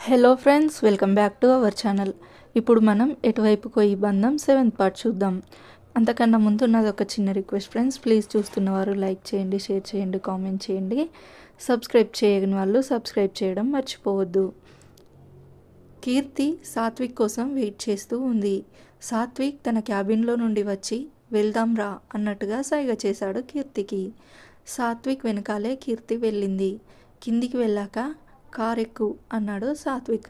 Hello friends, welcome back to our channel. ఇప్పుడు మనం ఎటువైపుకో ఈ బంధం 7th పార్ట్ చూద్దాం. అంతకన్నా ముందు నాది ఒక చిన్న రిక్వెస్ట్ ఫ్రెండ్స్, ప్లీజ్ చూస్తున్నవారు లైక్ చేయండి, షేర్ చేయండి, కామెంట్ చేయండి. సబ్స్క్రైబ్ చేయని వాళ్ళు సబ్స్క్రైబ్ చేయడం మర్చిపోవద్దు. కీర్తి సాత్విక్ కోసం వెయిట్ చేస్తూ ఉంది. సాత్విక్ తన క్యాబిన్లో నుండి వచ్చి వెళ్దాం రా అన్నట్టుగా సైగ చేశాడు కీర్తికి. సాత్విక్ వెనకాలే కీర్తి వెళ్ళింది. కిందికి వెళ్ళాక కార్ ఎక్కు అన్నాడు సాత్విక్.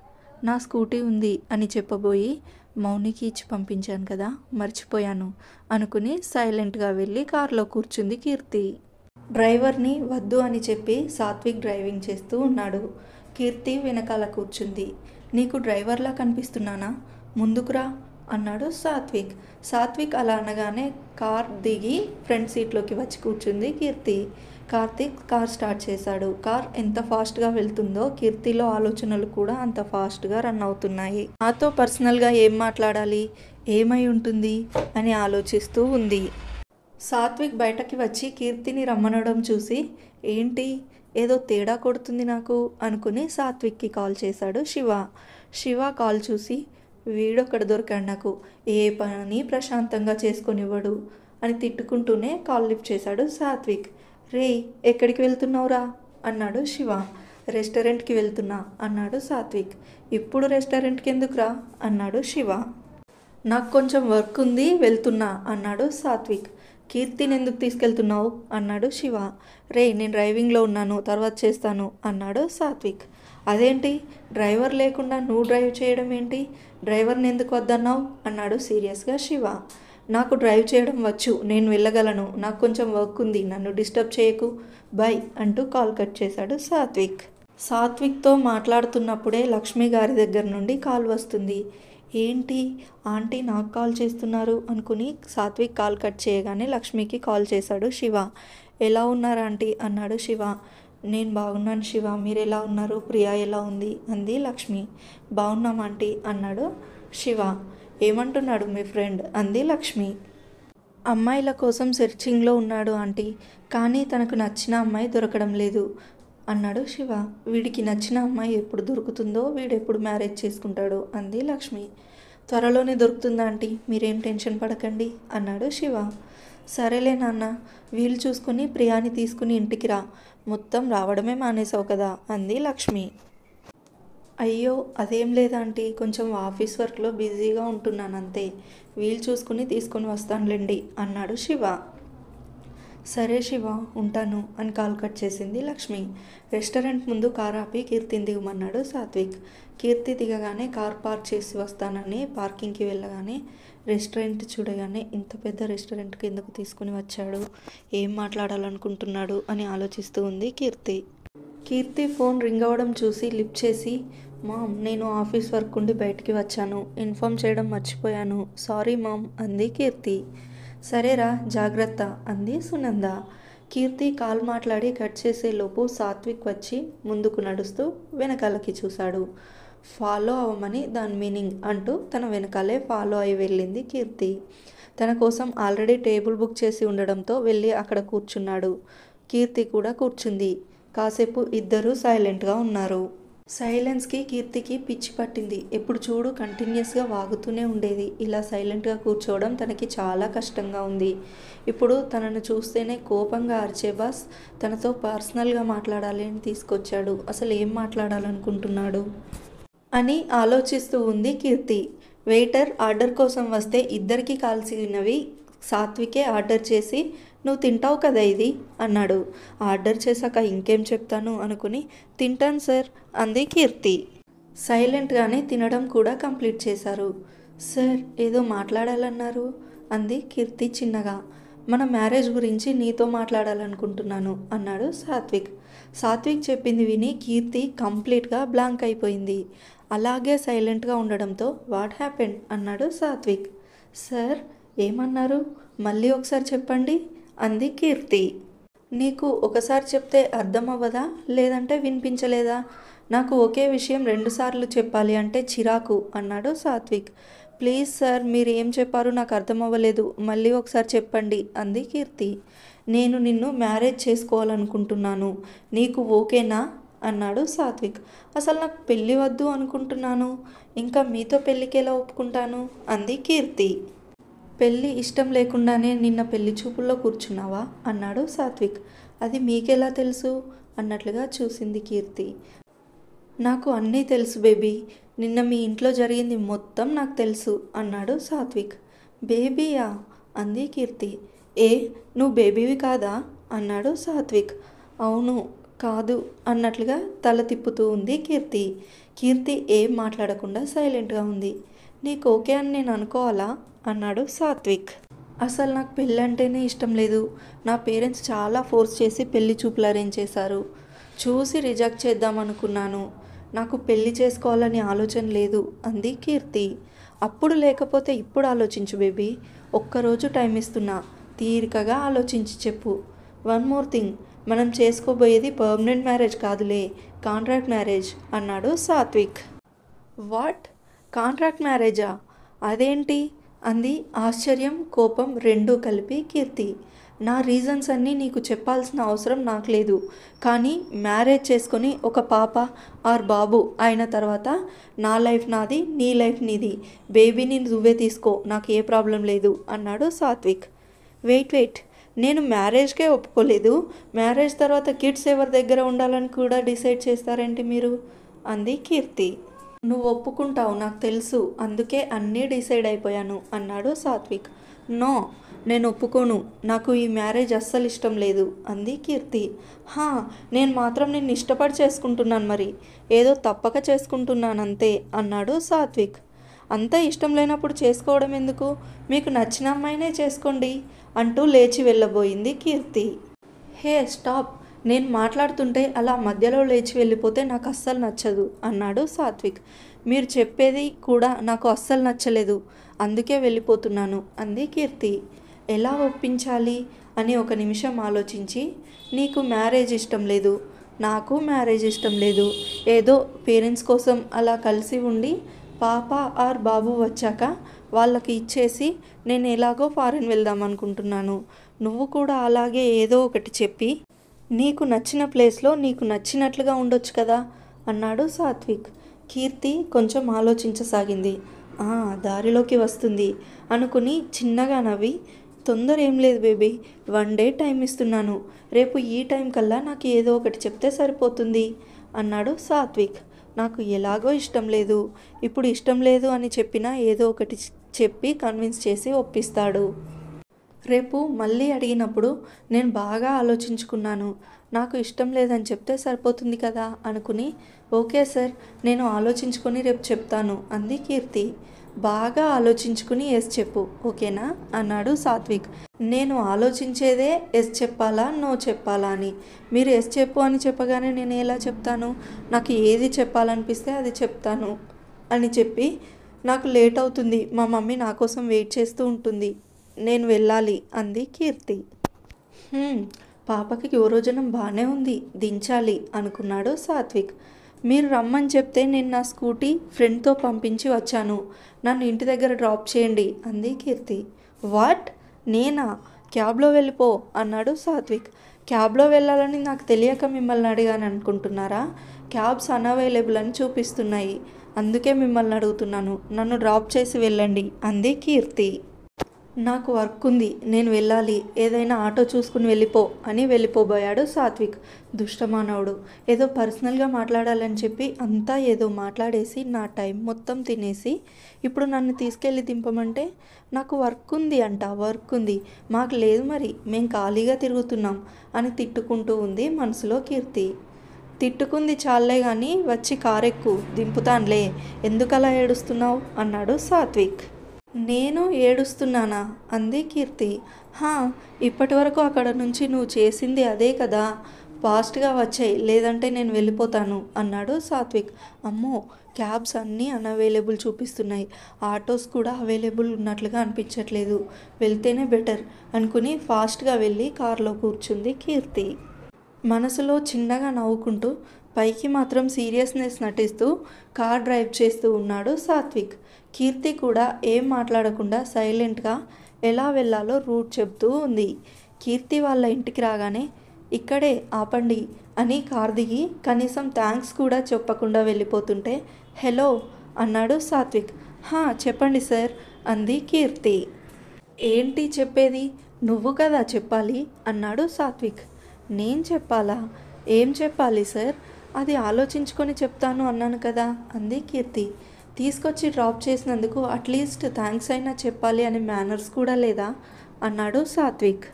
నా స్కూటీ ఉంది అని చెప్పబోయి మౌనికి ఇచ్చి పంపించాను కదా, మర్చిపోయాను అనుకుని సైలెంట్గా వెళ్ళి కారులో కూర్చుంది కీర్తి. డ్రైవర్ని వద్దు అని చెప్పి సాత్విక్ డ్రైవింగ్ చేస్తూ ఉన్నాడు. కీర్తి వెనకాల కూర్చుంది. నీకు డ్రైవర్లా కనిపిస్తున్నానా, ముందుకురా అన్నాడు సాత్విక్. సాత్విక్ అలా అనగానే కార్ దిగి ఫ్రంట్ సీట్లోకి వచ్చి కూర్చుంది కీర్తి. కార్తీక్ కార్ స్టార్ట్ చేశాడు. కార్ ఎంత ఫాస్ట్గా వెళ్తుందో కీర్తిలో ఆలోచనలు కూడా అంత ఫాస్ట్గా రన్ అవుతున్నాయి. నాతో పర్సనల్గా ఏం మాట్లాడాలి, ఏమై ఉంటుంది అని ఆలోచిస్తూ ఉంది. సాత్విక్ బయటకి వచ్చి కీర్తిని రమ్మనడం చూసి ఏంటి ఏదో తేడా కొడుతుంది నాకు అనుకుని సాత్విక్కి కాల్ చేశాడు శివ. శివ కాల్ చూసి వీడొక్కడ దొరికాడు, నాకు ఏ పని ప్రశాంతంగా చేసుకొనివ్వడు అని తిట్టుకుంటూనే కాల్ లిఫ్ట్ చేశాడు సాత్విక్. రే ఎక్కడికి వెళ్తున్నావురా అన్నాడు శివ. రెస్టారెంట్కి వెళ్తున్నా అన్నాడు సాత్విక్. ఇప్పుడు రెస్టారెంట్కి ఎందుకురా అన్నాడు శివ. నాకు కొంచెం వర్క్ ఉంది, వెళ్తున్నా అన్నాడు సాత్విక్. కీర్తిని ఎందుకు తీసుకెళ్తున్నావు అన్నాడు శివ. రే నేను డ్రైవింగ్లో ఉన్నాను, తర్వాత చేస్తాను అన్నాడు సాత్విక్. అదేంటి డ్రైవర్ లేకుండా నువ్వు డ్రైవ్ చేయడం ఏంటి, డ్రైవర్ని ఎందుకు వద్దన్నావు అన్నాడు సీరియస్గా శివ. నాకు డ్రైవ్ చేయడం వచ్చు, నేను వెళ్ళగలను, నాకు కొంచెం వర్క్ ఉంది, నన్ను డిస్టర్బ్ చేయకు, బై అంటూ కాల్ కట్ చేశాడు సాత్విక్. సాత్విక్తో మాట్లాడుతున్నప్పుడే లక్ష్మి గారి దగ్గర నుండి కాల్ వస్తుంది. ఏంటి ఆంటీ నాకు కాల్ చేస్తున్నారు అనుకుని సాత్విక్ కాల్ కట్ చేయగానే లక్ష్మికి కాల్ చేశాడు శివ. ఎలా ఉన్నారు ఆంటీ అన్నాడు శివ. నేను బాగున్నాను శివ, మీరు ఎలా ఉన్నారు, ప్రియా ఎలా ఉంది అంది లక్ష్మి. బాగున్నాం ఆంటీ అన్నాడు శివ. ఏమంటున్నాడు మీ ఫ్రెండ్ అంది లక్ష్మి. అమ్మాయిల కోసం సెర్చింగ్లో ఉన్నాడు ఆంటీ, కానీ తనకు నచ్చిన అమ్మాయి దొరకడం లేదు అన్నాడు శివ. వీడికి నచ్చిన అమ్మాయి ఎప్పుడు దొరుకుతుందో, వీడెప్పుడు మ్యారేజ్ చేసుకుంటాడో అంది లక్ష్మి. త్వరలోనే దొరుకుతుందా ఆంటీ, మీరేం టెన్షన్ పడకండి అన్నాడు శివ. సరేలే నాన్న, వీలు చూసుకుని ప్రియాని తీసుకుని ఇంటికి రా, మొత్తం రావడమే మానేసావు కదా అంది లక్ష్మి. అయ్యో అదేం లేదాంటీ, కొంచెం ఆఫీస్ వర్క్లో బిజీగా ఉంటున్నాను అంతే, వీలు చూసుకుని తీసుకొని వస్తానులేండి అన్నాడు శివ. సరే శివ ఉంటాను అని కాల్ కట్ చేసింది లక్ష్మి. రెస్టారెంట్ ముందు కార్ ఆపి కీర్తిని దిగమన్నాడు సాత్విక్. కీర్తి దిగగానే కార్ పార్క్ చేసి వస్తానని పార్కింగ్కి వెళ్ళగానే రెస్టారెంట్ చూడగానే ఇంత పెద్ద రెస్టారెంట్కి ఎందుకు తీసుకుని వచ్చాడు, ఏం మాట్లాడాలనుకుంటున్నాడు అని ఆలోచిస్తూ ఉంది కీర్తి. కీర్తి ఫోన్ రింగ్ అవ్వడం చూసి లిఫ్ట్ చేసి మామ్ నేను ఆఫీస్ వర్క్ ఉండి బయటికి వచ్చాను, ఇన్ఫామ్ చేయడం మర్చిపోయాను, సారీ మామ్ అంది కీర్తి. సరేరా జాగ్రత్త అంది సునంద. కీర్తి కాల్ మాట్లాడి కట్ చేసేలోపు సాత్విక్ వచ్చి ముందుకు నడుస్తూ వెనకాలకి చూశాడు. ఫాలో అవ్వమని దాని మీనింగ్ అంటూ తన వెనకాలే ఫాలో అయి వెళ్ళింది కీర్తి. తన కోసం ఆల్రెడీ టేబుల్ బుక్ చేసి ఉండడంతో వెళ్ళి అక్కడ కూర్చున్నాడు. కీర్తి కూడా కూర్చుంది. కాసేపు ఇద్దరూ సైలెంట్గా ఉన్నారు. సైలెన్స్కి కీర్తికి పిచ్చి పట్టింది. ఎప్పుడు చూడు కంటిన్యూస్గా వాగుతూనే ఉండేది. ఇలా సైలెంట్గా కూర్చోవడం తనకి చాలా కష్టంగా ఉంది. ఇప్పుడు తనను చూస్తేనే కోపంగా అరిచే బాస్ తనతో పర్సనల్గా మాట్లాడాలి అని తీసుకొచ్చాడు. అసలు ఏం మాట్లాడాలనుకుంటున్నాడు అని ఆలోచిస్తూ ఉంది కీర్తి. వెయిటర్ ఆర్డర్ కోసం వస్తే ఇద్దరికి కాల్సినవి సాత్వికే ఆర్డర్ చేసి నువ్వు తింటావు కదా ఇది అన్నాడు. ఆర్డర్ చేశాక ఇంకేం చెప్తాను అనుకుని తింటాను సార్ అంది కీర్తి. సైలెంట్గానే తినడం కూడా కంప్లీట్ చేశారు. సార్ ఏదో మాట్లాడాలన్నారు అంది కీర్తి చిన్నగా. మన మ్యారేజ్ గురించి నీతో మాట్లాడాలనుకుంటున్నాను అన్నాడు సాత్విక్. సాత్విక్ చెప్పింది విని కీర్తి కంప్లీట్గా బ్లాంక్ అయిపోయింది. అలాగే సైలెంట్గా ఉండడంతో వాట్ హ్యాపెండ్ అన్నాడు సాత్విక్. సార్ ఏమన్నారు, మళ్ళీ ఒకసారి చెప్పండి అంది కీర్తి. నీకు ఒకసారి చెప్తే అర్థం అవ్వదా, లేదంటే వినిపించలేదా, నాకు ఒకే విషయం రెండుసార్లు చెప్పాలి అంటే చిరాకు అన్నాడు సాత్విక్. ప్లీజ్ సార్ మీరు ఏం చెప్పారు నాకు అర్థం అవ్వలేదు, మళ్ళీ ఒకసారి చెప్పండి అంది కీర్తి. నేను నిన్ను మ్యారేజ్ చేసుకోవాలనుకుంటున్నాను, నీకు ఓకేనా అన్నాడు సాత్విక్. అసలు నాకు పెళ్ళి వద్దు అనుకుంటున్నాను, ఇంకా మీతో పెళ్ళికి ఎలా ఒప్పుకుంటాను అంది కీర్తి. పెళ్ళి ఇష్టం లేకుండానే నిన్న పెళ్లి చూపుల్లో కూర్చున్నావా అన్నాడు సాత్విక్. అది మీకెలా తెలుసు అన్నట్లుగా చూసింది కీర్తి. నాకు అన్నీ తెలుసు బేబీ, నిన్న మీ ఇంట్లో జరిగింది మొత్తం నాకు తెలుసు అన్నాడు సాత్విక్. బేబీయా అంది కీర్తి. ఏ నువ్వు బేబీవి కాదా అన్నాడు సాత్విక్. అవును కాదు అన్నట్లుగా తల తిప్పుతూ ఉంది కీర్తి. కీర్తి ఏం మాట్లాడకుండా సైలెంట్గా ఉంది. నీకు ఓకే అని నేను అనుకోవాలా అన్నాడు సాత్విక్. అసలు నాకు పెళ్ళి అంటేనే ఇష్టం లేదు. నా పేరెంట్స్ చాలా ఫోర్స్ చేసి పెళ్లి చూపులు అరేంజ్ చేశారు. చూసి రిజెక్ట్ చేద్దాం అనుకున్నాను. నాకు పెళ్లి చేసుకోవాలని ఆలోచన లేదు అంది కీర్తి. అప్పుడు లేకపోతే ఇప్పుడు ఆలోచించు బేబీ, ఒక్కరోజు టైం ఇస్తున్నా, తీరికగా ఆలోచించి చెప్పు. వన్ మోర్ థింగ్, మనం చేసుకోబోయేది పర్మనెంట్ మ్యారేజ్ కాదులే, కాంట్రాక్ట్ మ్యారేజ్ అన్నాడు సాత్విక్. వాట్, కాంట్రాక్ట్ మ్యారేజా? అదేంటి అంది ఆశ్చర్యం కోపం రెండూ కలిపి కీర్తి. నా రీజన్స్ అన్నీ నీకు చెప్పాల్సిన అవసరం నాకు లేదు, కానీ మ్యారేజ్ చేసుకొని ఒక పాప ఆర్ బాబు అయిన తర్వాత నా లైఫ్ నాది, నీ లైఫ్ నీది, బేబీని నువ్వే తీసుకో, నాకు ఏ ప్రాబ్లం లేదు అన్నాడు సాత్విక్. వెయిట్, నేను మ్యారేజ్కే ఒప్పుకోలేదు, మ్యారేజ్ తర్వాత కిడ్స్ ఎవరి దగ్గర ఉండాలని కూడా డిసైడ్ చేస్తారేంటి మీరు అంది కీర్తి. నువ్వు ఒప్పుకుంటావు నాకు తెలుసు, అందుకే అన్నీ డిసైడ్ అయిపోయాను అన్నాడు సాత్విక్. నో, నేను ఒప్పుకోను, నాకు ఈ మ్యారేజ్ అస్సలు ఇష్టం లేదు అంది కీర్తి. నేను మాత్రం నిన్ను ఇష్టపడి చేసుకుంటున్నాను, మరి ఏదో తప్పక చేసుకుంటున్నాను అంతే అన్నాడు సాత్విక్. అంత ఇష్టం లేనప్పుడు చేసుకోవడం ఎందుకు, మీకు నచ్చిన అమ్మాయినే చేసుకోండి అంటూ లేచి వెళ్ళబోయింది కీర్తి. హే స్టాప్, నేను మాట్లాడుతుంటే అలా మధ్యలో లేచి వెళ్ళిపోతే నాకు అస్సలు నచ్చదు అన్నాడు సాత్విక్. మీరు చెప్పేది కూడా నాకు అస్సలు నచ్చలేదు, అందుకే వెళ్ళిపోతున్నాను అంది కీర్తి. ఎలా ఒప్పించాలి అని ఒక నిమిషం ఆలోచించి, నీకు మ్యారేజ్ ఇష్టం లేదు, నాకు మ్యారేజ్ ఇష్టం లేదు, ఏదో పేరెంట్స్ కోసం అలా కలిసి ఉండి పాప ఆర్ బాబు వచ్చాక వాళ్ళకి ఇచ్చేసి నేను ఎలాగో ఫారెన్ వెళ్దాం అనుకుంటున్నాను, నువ్వు కూడా అలాగే ఏదో ఒకటి చెప్పి నీకు నచ్చిన ప్లేస్లో నీకు నచ్చినట్లుగా ఉండొచ్చు కదా అన్నాడు సాత్విక్. కీర్తి కొంచెం ఆలోచించసాగింది. దారిలోకి వస్తుంది అనుకుని చిన్నగా నవ్వి, తొందర ఏం లేదు బేబీ, 1 డే టైం ఇస్తున్నాను, రేపు ఈ టైం కల్లా నాకు ఏదో ఒకటి చెప్తే సరిపోతుంది అన్నాడు సాత్విక్. నాకు ఎలాగో ఇష్టం లేదు, ఇప్పుడు ఇష్టం లేదు అని చెప్పినా ఏదో ఒకటి చెప్పి కన్విన్స్ చేసి ఒప్పిస్తాడు. రేపు మళ్ళీ అడిగినప్పుడు నేను బాగా ఆలోచించుకున్నాను, నాకు ఇష్టం లేదని చెప్తే సరిపోతుంది కదా అనుకుని, ఓకే సార్, నేను ఆలోచించుకొని రేపు చెప్తాను అంది కీర్తి. బాగా ఆలోచించుకుని ఎస్ చెప్పు ఓకేనా అన్నాడు సాత్విక్. నేను ఆలోచించేదే ఎస్ చెప్పాలా నో చెప్పాలా అని, మీరు ఎస్ చెప్పు అని చెప్పగానే నేను ఎలా చెప్తాను, నాకు ఏది చెప్పాలనిపిస్తే అది చెప్తాను అని చెప్పి, నాకు లేట్ అవుతుంది, మా మమ్మీ నా కోసం వెయిట్ చేస్తూ ఉంటుంది, నేను వెళ్ళాలి అంది కీర్తి. పాపకి యువరోజనం బాగానే ఉంది, దించాలి అనుకున్నాడు సాత్విక్. మీరు రమ్మని చెప్తే నేను నా స్కూటీ ఫ్రెండ్తో పంపించి వచ్చాను, నన్ను ఇంటి దగ్గర డ్రాప్ చేయండి అంది కీర్తి. వాట్, నేనా, క్యాబ్లో వెళ్ళిపో అన్నాడు సాత్విక్. క్యాబ్లో వెళ్ళాలని నాకు తెలియక మిమ్మల్ని అడిగాను అనుకుంటున్నారా, క్యాబ్స్ అన్అవైలబుల్ అని చూపిస్తున్నాయి, అందుకే మిమ్మల్ని అడుగుతున్నాను, నన్ను డ్రాప్ చేసి వెళ్ళండి అంది కీర్తి. నాకు వర్క్ ఉంది, నేను వెళ్ళాలి, ఏదైనా ఆటో చూసుకుని వెళ్ళిపో అని వెళ్ళిపోబోయాడు సాత్విక్. దుష్టమానవుడు, ఏదో పర్సనల్గా మాట్లాడాలని చెప్పి అంతా ఏదో మాట్లాడేసి నా టైం మొత్తం తినేసి ఇప్పుడు నన్ను తీసుకెళ్ళి దింపమంటే, నాకు వర్క్ ఉంది అంట, వర్క్ ఉంది, మాకు లేదు మరి, మేము ఖాళీగా తిరుగుతున్నాం అని తిట్టుకుంటూ ఉంది మనసులో కీర్తి. తిట్టుకుంది చాలే కానీ వచ్చి కారెక్కు, దింపుతాన్లే, ఎందుకలా ఏడుస్తున్నావు అన్నాడు సాత్విక్. నేను ఏడుస్తున్నానా అంది కీర్తి. ఇప్పటి వరకు అక్కడ నుంచి నువ్వు చేసింది అదే కదా, ఫాస్ట్గా వచ్చాయి, లేదంటే నేను వెళ్ళిపోతాను అన్నాడు సాత్విక్. అమ్మో, క్యాబ్స్ అన్నీ అన్అవైలబుల్ చూపిస్తున్నాయి, ఆటోస్ కూడా అవైలబుల్ ఉన్నట్లుగా అనిపించట్లేదు, వెళ్తేనే బెటర్ అనుకుని ఫాస్ట్గా వెళ్ళి కారులో కూర్చుంది కీర్తి. మనసులో చిన్నగా నవ్వుకుంటూ పైకి మాత్రం సీరియస్నెస్ నటిస్తూ కార్ డ్రైవ్ చేస్తూ ఉన్నాడు సాత్విక్. కీర్తి కూడా ఏం మాట్లాడకుండా సైలెంట్గా ఎలా వెళ్ళాలో రూట్ చెప్తూ ఉంది. కీర్తి వాళ్ళ ఇంటికి రాగానే, ఇక్కడే ఆపండి అని కార్ దిగి కనీసం థ్యాంక్స్ కూడా చెప్పకుండా వెళ్ళిపోతుంటే హలో అన్నాడు సాత్విక్. చెప్పండి సార్ అంది కీర్తి. ఏంటి చెప్పేది? నువ్వు కదా చెప్పాలి అన్నాడు సాత్విక్. నేను చెప్పాలా? ఏం చెప్పాలి సార్? అది ఆలోచించుకొని చెప్తాను అన్నాను కదా అంది కీర్తి. తీసుకొచ్చి డ్రాప్ చేసినందుకు అట్లీస్ట్ థ్యాంక్స్ అయినా చెప్పాలి అనే మేనర్స్ కూడా లేదా అన్నాడు సాత్విక్.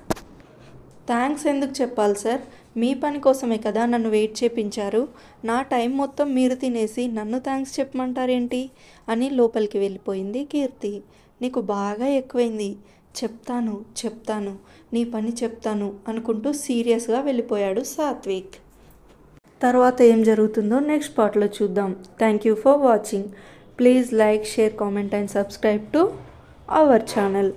థ్యాంక్స్ ఎందుకు చెప్పాలి సార్? మీ పని కోసమే కదా నన్ను వెయిట్ చేపించారు. నా టైం మొత్తం మీరు తినేసి నన్ను థ్యాంక్స్ చెప్పమంటారేంటి అని లోపలికి వెళ్ళిపోయింది కీర్తి. నీకు బాగా ఎక్కువైంది. చెప్తాను నీ పని చెప్తాను అనుకుంటూ సీరియస్గా వెళ్ళిపోయాడు సాత్విక్. తర్వాత ఏం జరుగుతుందో నెక్స్ట్ పార్ట్లో చూద్దాం. Thank you for watching. Please like, share, comment and subscribe to our channel.